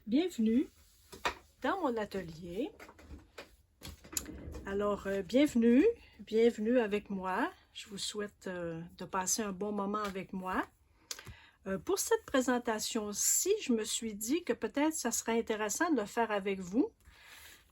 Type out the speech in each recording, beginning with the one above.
Bienvenue dans mon atelier. Alors, bienvenue avec moi. Je vous souhaite de passer un bon moment avec moi. Pour cette présentation-ci, je me suis dit que peut-être ça serait intéressant de le faire avec vous.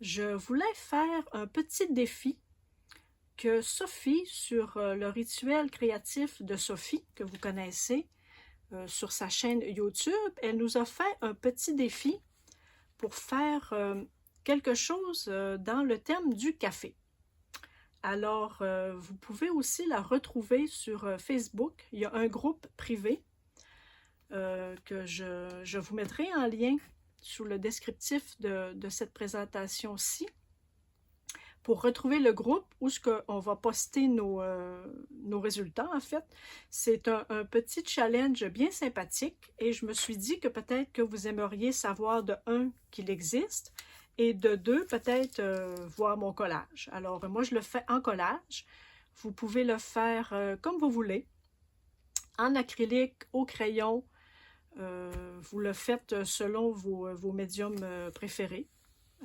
Je voulais faire un petit défi que Sophie, sur le rituel créatif de Sophie, que vous connaissez, sur sa chaîne YouTube, elle nous a fait un petit défi pour faire quelque chose dans le thème du café. Alors, vous pouvez aussi la retrouver sur Facebook. Il y a un groupe privé que je vous mettrai en lien sous le descriptif de cette présentation-ci pour retrouver le groupe où on va poster nos résultats, en fait. C'est un petit challenge bien sympathique et je me suis dit que peut-être que vous aimeriez savoir de un qu'il existe et de deux, peut-être voir mon collage. Alors, moi, je le fais en collage. Vous pouvez le faire comme vous voulez, en acrylique, au crayon. Vous le faites selon vos médiums préférés.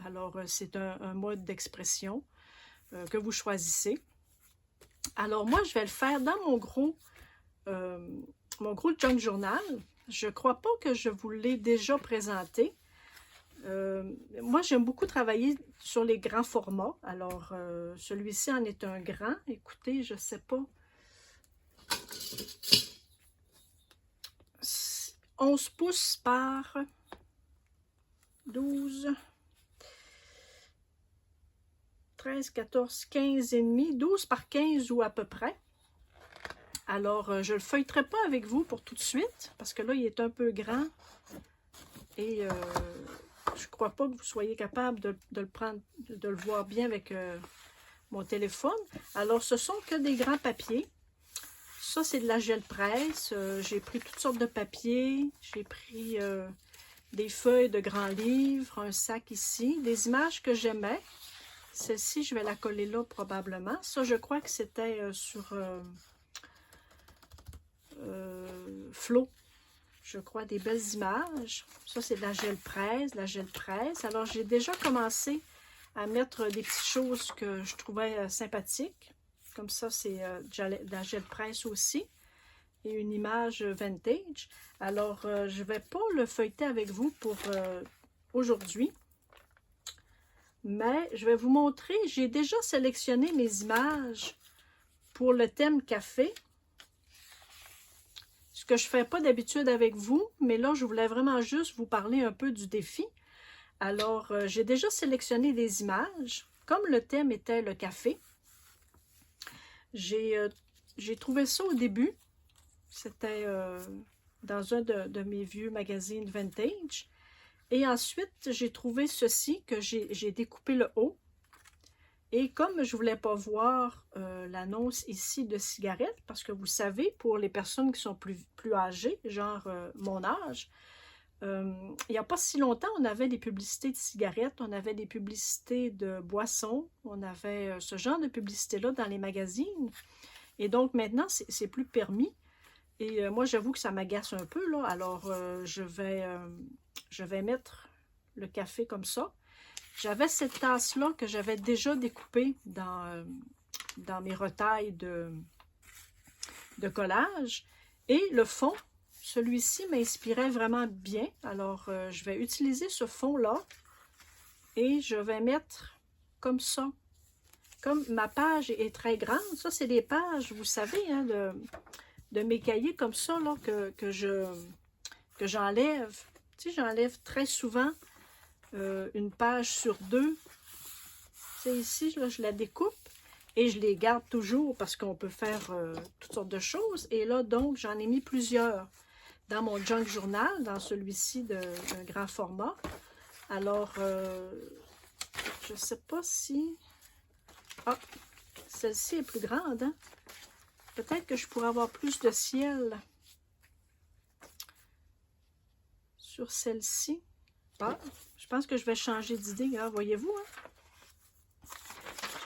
Alors, c'est un mode d'expression que vous choisissez. Alors, moi, je vais le faire dans mon gros junk journal. Je ne crois pas que je vous l'ai déjà présenté. Moi, j'aime beaucoup travailler sur les grands formats. Alors, celui-ci en est un grand. Écoutez, je ne sais pas. 11 pouces par 12, 13, 14, 15 et demi, 12 par 15 ou à peu près. Alors, je ne le feuilleterai pas avec vous pour tout de suite, parce que là, il est un peu grand. Et je ne crois pas que vous soyez capable de le prendre, de le voir bien avec mon téléphone. Alors, ce sont que des grands papiers. Ça, c'est de la gel presse. J'ai pris toutes sortes de papiers. J'ai pris des feuilles de grands livres, un sac ici, des images que j'aimais. Celle-ci, je vais la coller là probablement. Ça, je crois que c'était sur Flow. Je crois des belles images. Ça, c'est de la gel presse, Alors, j'ai déjà commencé à mettre des petites choses que je trouvais sympathiques. Comme ça, c'est de la gel presse aussi. Et une image vintage. Alors, je ne vais pas le feuilleter avec vous pour aujourd'hui. Mais je vais vous montrer, j'ai déjà sélectionné mes images pour le thème café. Ce que je ne fais pas d'habitude avec vous, mais là, je voulais vraiment juste vous parler un peu du défi. Alors, j'ai déjà sélectionné des images, comme le thème était le café. J'ai trouvé ça au début. C'était dans un de mes vieux magazines vintage. Et ensuite, j'ai trouvé ceci que j'ai découpé le haut. Et comme je ne voulais pas voir l'annonce ici de cigarettes, parce que vous savez, pour les personnes qui sont plus âgées, genre mon âge, il n'y a pas si longtemps, on avait des publicités de cigarettes, on avait des publicités de boissons, on avait ce genre de publicité-là dans les magazines. Et donc maintenant, c'est plus permis. Et moi, j'avoue que ça m'agace un peu, là. Alors, je vais mettre le café comme ça. J'avais cette tasse-là que j'avais déjà découpée dans mes retailles de collage. Et le fond, celui-ci m'inspirait vraiment bien. Alors, je vais utiliser ce fond-là et je vais mettre comme ça. Comme ma page est très grande, ça, c'est des pages, vous savez, hein, de mes cahiers comme ça, là, que j'enlève. Tu sais, j'enlève très souvent une page sur deux. C'est ici, là, je la découpe et je les garde toujours parce qu'on peut faire toutes sortes de choses. Et là, donc, j'en ai mis plusieurs dans mon junk journal, dans celui-ci d'un grand format. Alors, je ne sais pas si... Ah, celle-ci est plus grande, hein? Peut-être que je pourrais avoir plus de ciel sur celle-ci. Ah, je pense que je vais changer d'idée, hein, voyez-vous.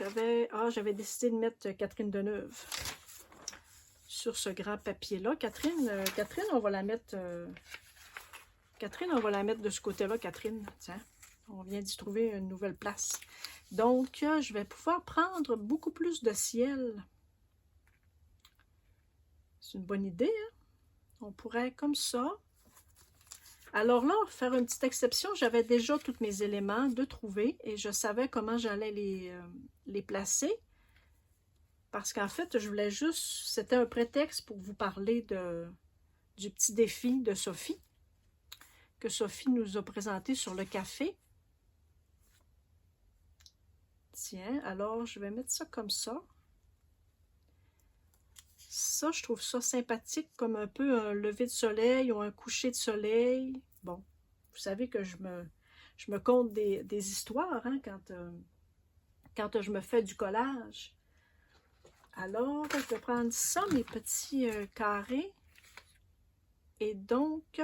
Hein? J'avais décidé de mettre Catherine Deneuve sur ce grand papier-là. Catherine, on va la mettre Catherine, on va la mettre de ce côté-là, Catherine. Tiens, on vient d'y trouver une nouvelle place. Donc, je vais pouvoir prendre beaucoup plus de ciel. C'est une bonne idée, hein? On pourrait comme ça. Alors là, faire une petite exception, j'avais déjà tous mes éléments de trouver et je savais comment j'allais les placer. Parce qu'en fait, je voulais juste, c'était un prétexte pour vous parler du petit défi de Sophie, que Sophie nous a présenté sur le café. Tiens, alors je vais mettre ça comme ça. Ça, je trouve ça sympathique, comme un peu un lever de soleil ou un coucher de soleil. Bon, vous savez que je me conte des histoires hein, quand je me fais du collage. Alors, je vais prendre ça, mes petits carrés. Et donc,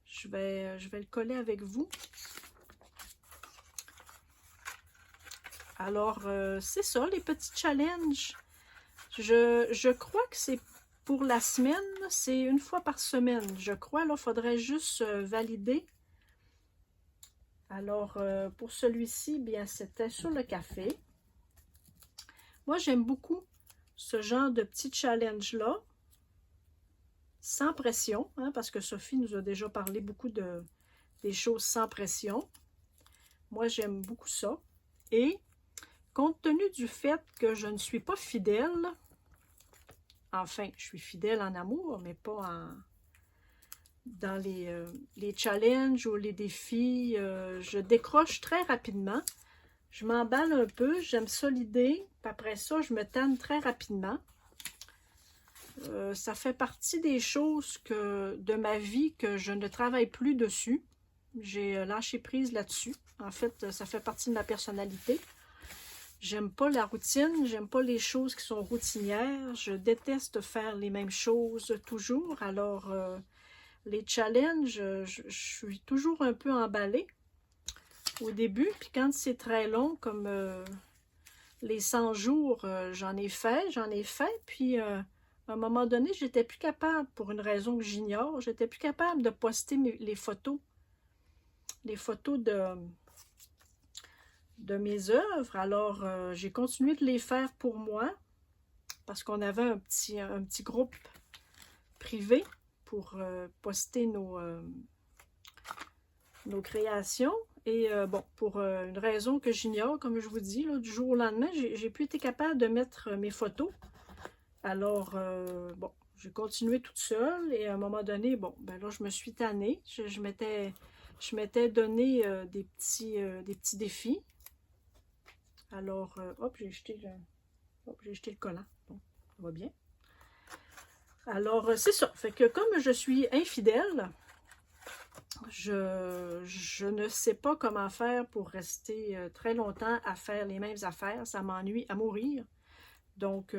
je vais le coller avec vous. Alors, c'est ça, les petits challenges. Je crois que c'est pour la semaine, c'est une fois par semaine. Je crois, là, il faudrait juste valider. Alors, pour celui-ci, bien, c'était sur le café. Moi, j'aime beaucoup ce genre de petit challenge-là, sans pression, hein, parce que Sophie nous a déjà parlé beaucoup des choses sans pression. Moi, j'aime beaucoup ça. Et, compte tenu du fait que je ne suis pas fidèle, enfin, je suis fidèle en amour, mais pas dans les challenges ou les défis. Je décroche très rapidement. Je m'emballe un peu, j'aime ça l'idée. Puis après ça, je me tanne très rapidement. Ça fait partie des choses de ma vie que je ne travaille plus dessus. J'ai lâché prise là-dessus. En fait, ça fait partie de ma personnalité. J'aime pas la routine, j'aime pas les choses qui sont routinières. Je déteste faire les mêmes choses toujours. Alors, les challenges, je suis toujours un peu emballée au début. Puis quand c'est très long, comme les 100 jours, j'en ai fait. Puis, à un moment donné, j'étais plus capable, pour une raison que j'ignore, j'étais plus capable de poster les photos de mes œuvres. Alors, j'ai continué de les faire pour moi parce qu'on avait un petit groupe privé pour poster nos créations. Et bon, pour une raison que j'ignore, comme je vous dis, là, du jour au lendemain, j'ai plus été capable de mettre mes photos. Alors, bon, j'ai continué toute seule et à un moment donné, bon, ben là, je me suis tannée. Je m'étais donné des petits défis. Alors, hop, j'ai jeté le collant. Bon, ça va bien. Alors, c'est ça. Fait que comme je suis infidèle, je ne sais pas comment faire pour rester très longtemps à faire les mêmes affaires. Ça m'ennuie à mourir. Donc,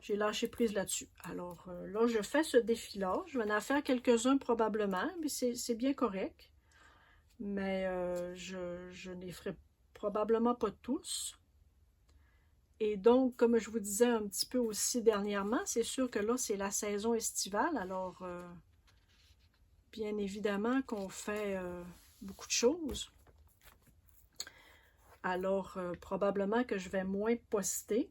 j'ai lâché prise là-dessus. Alors, là, je fais ce défi-là. Je vais en faire quelques-uns probablement, mais c'est bien correct. Mais je ne les ferai probablement pas tous. Et donc, comme je vous disais un petit peu aussi dernièrement, c'est sûr que là, c'est la saison estivale. Alors, bien évidemment qu'on fait beaucoup de choses. Alors, probablement que je vais moins poster.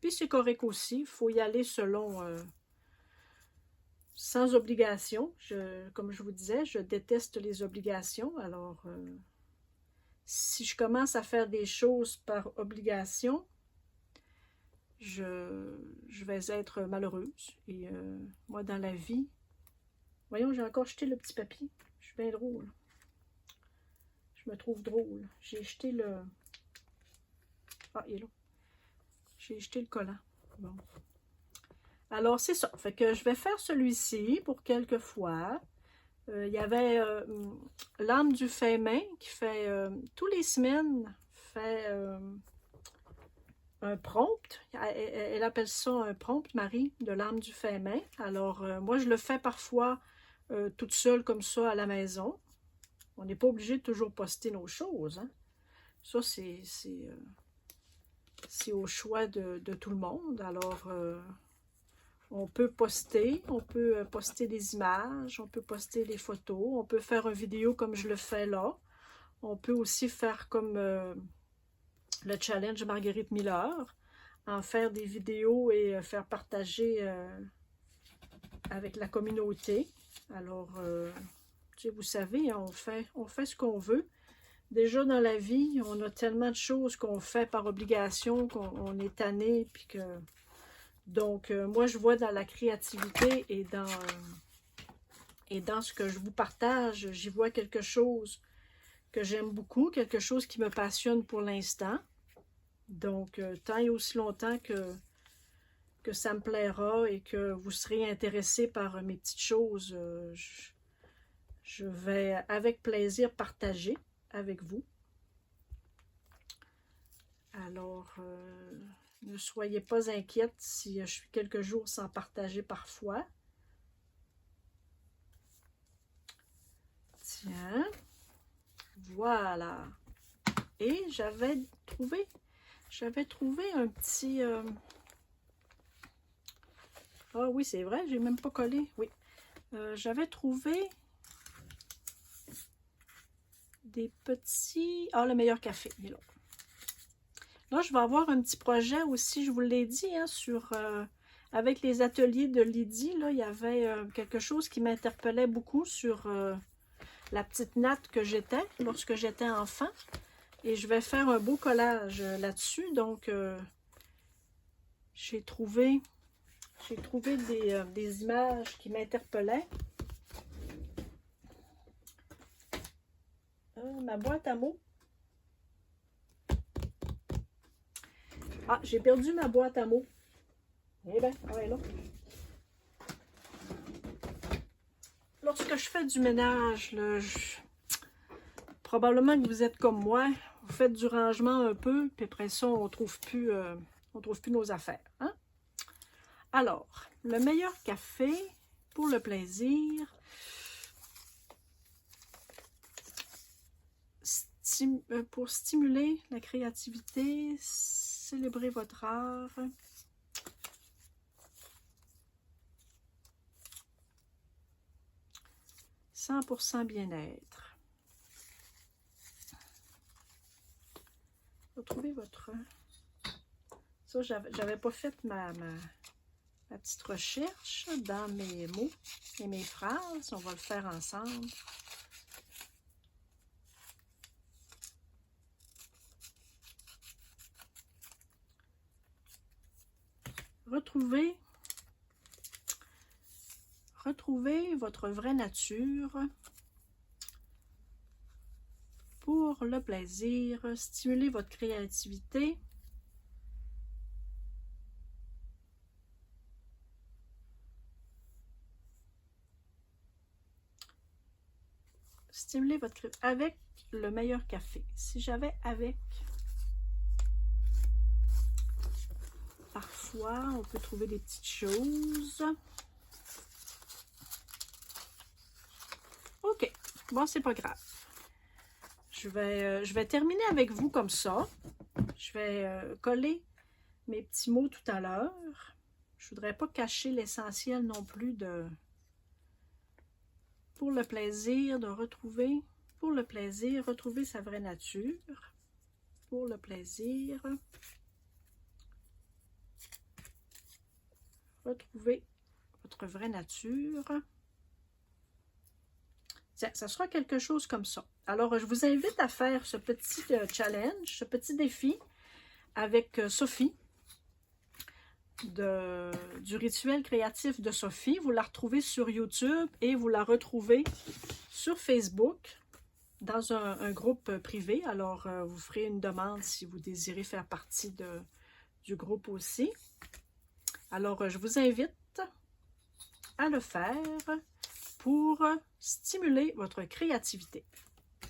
Puis c'est correct aussi. Il faut y aller sans obligation. Comme je vous disais, je déteste les obligations. Alors, si je commence à faire des choses par obligation, je vais être malheureuse. Et moi, dans la vie, voyons, j'ai encore jeté le petit papier. Je suis bien drôle. Je me trouve drôle. J'ai jeté le... Ah, il est là. J'ai jeté le collant. Bon. Alors, c'est ça. Fait que je vais faire celui-ci pour quelques fois. Il y avait l'âme du fait main qui fait tous les semaines fait un prompt. Elle appelle ça un prompt, Marie, de l'âme du fait main. Alors, moi, je le fais parfois toute seule comme ça à la maison. On n'est pas obligé de toujours poster nos choses. Hein. Ça, c'est au choix de tout le monde. Alors, On peut poster des images, on peut poster des photos, on peut faire une vidéo comme je le fais là. On peut aussi faire comme le challenge Marguerite Miller, en faire des vidéos et faire partager avec la communauté. Alors, vous savez, on fait ce qu'on veut. Déjà dans la vie, on a tellement de choses qu'on fait par obligation, qu'on est tanné, puis que... Donc, moi, je vois dans la créativité et dans ce que je vous partage, j'y vois quelque chose que j'aime beaucoup, quelque chose qui me passionne pour l'instant. Donc, tant et aussi longtemps que ça me plaira et que vous serez intéressé par mes petites choses, je vais avec plaisir partager avec vous. Alors, ne soyez pas inquiète si je suis quelques jours sans partager parfois. Tiens, voilà. Et j'avais trouvé un petit... Ah oui, c'est vrai, j'ai même pas collé. Oui, j'avais trouvé des petits... Ah, le meilleur café, il est là. Là, je vais avoir un petit projet aussi, je vous l'ai dit, hein, avec les ateliers de Lydie, là, il y avait quelque chose qui m'interpellait beaucoup sur la petite natte que j'étais lorsque j'étais enfant. Et je vais faire un beau collage là-dessus. Donc, j'ai trouvé des images qui m'interpellaient. Ma boîte à mots. Ah, j'ai perdu ma boîte à mots. Eh bien, elle est là. Lorsque je fais du ménage, là, probablement que vous êtes comme moi, vous faites du rangement un peu, puis après ça, on trouve plus nos affaires. Hein? Alors, le meilleur café pour le plaisir, pour stimuler la créativité, célébrer votre art. « 100% bien-être. » Retrouvez votre... Ça, j'avais pas fait ma petite recherche dans mes mots et mes phrases. On va le faire ensemble. Retrouvez votre vraie nature pour le plaisir, stimuler votre créativité. Stimuler votre créativité avec le meilleur café. Si j'avais avec, parfois on peut trouver des petites choses. Ok, bon, c'est pas grave. Je vais terminer avec vous comme ça. Je vais coller mes petits mots tout à l'heure. Je voudrais pas cacher l'essentiel non plus pour le plaisir de retrouver, retrouver sa vraie nature. Pour le plaisir, retrouver votre vraie nature. Tiens, ça sera quelque chose comme ça. Alors, je vous invite à faire ce petit challenge, ce petit défi avec Sophie, du rituel créatif de Sophie. Vous la retrouvez sur YouTube et vous la retrouvez sur Facebook dans un groupe privé. Alors, vous ferez une demande si vous désirez faire partie du groupe aussi. Alors, je vous invite à le faire pour stimuler votre créativité.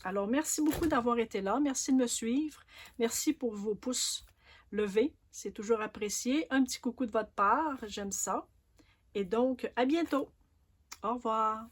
Alors, merci beaucoup d'avoir été là. Merci de me suivre. Merci pour vos pouces levés. C'est toujours apprécié. Un petit coucou de votre part. J'aime ça. Et donc, à bientôt. Au revoir.